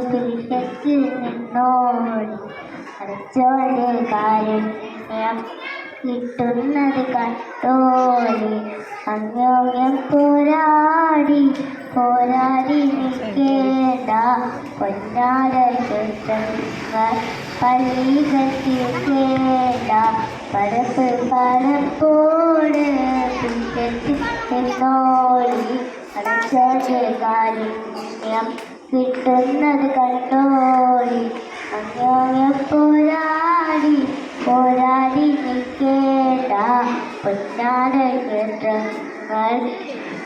പിരിശത്തിൽ നിന്നോടി അടച്ചോന്റെ കാരുണ്യം കിട്ടുന്നത് കണ്ടോടി അന്യോന്യം പോരാടി നിൽക്കേണ്ട പൊന്നാര ചുറ്റങ്ങൾ പള്ളികൾ തീർക്കേണ്ട പടപ്പോട് പിരിശത്തിൽ നിന്നോടി അടച്ചോന്റെ കാരുണ്യം കിട്ടുന്നത് കണ്ടോടി അന്യോന്യം പോരാടി നിൽക്കേണ്ട പൊന്നാര ക്ഷേത്രങ്ങൾ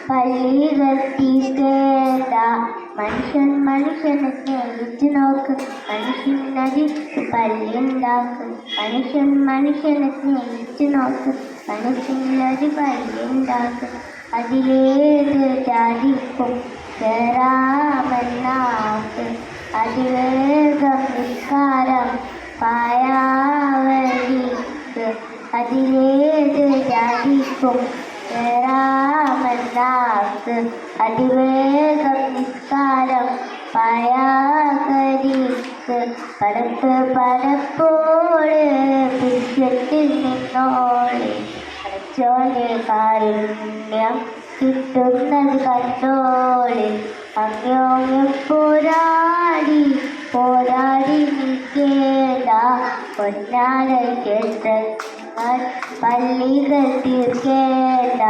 പള്ളികൾ തീർക്കേണ്ട മനുഷ്യനെ സ്നേഹിച്ചു നോക്ക് മനുഷ്യനതി പള്ളിയുണ്ടാക്കും മനുഷ്യനെ സ്നേഹിച്ചു നോക്ക് മനുഷ്യനതി പള്ളിയുണ്ടാക്കും അതിലേത് ജാതിക്കും കേറാമെന്നാക്ക് അതിവേഗം നിസ്കാരം പായാവലിക്ക് അതിലേത് ജാതിക്കും കേറാമെന്നാക്ക് അതിവേഗം നിസ്കാരം പായാകരിക്ക് പടപ്പോട് പിരിശത്തിൽ നിന്നോളി അടച്ചോന്റെ കാരുണ്യം കിട്ടുന്നത് കണ്ടോളി അന്യോന്യം പോരാടി നിൽക്കേണ്ട പൊന്നാര ക്ഷേത്രങ്ങൾ പള്ളികൾ തീർക്കേണ്ട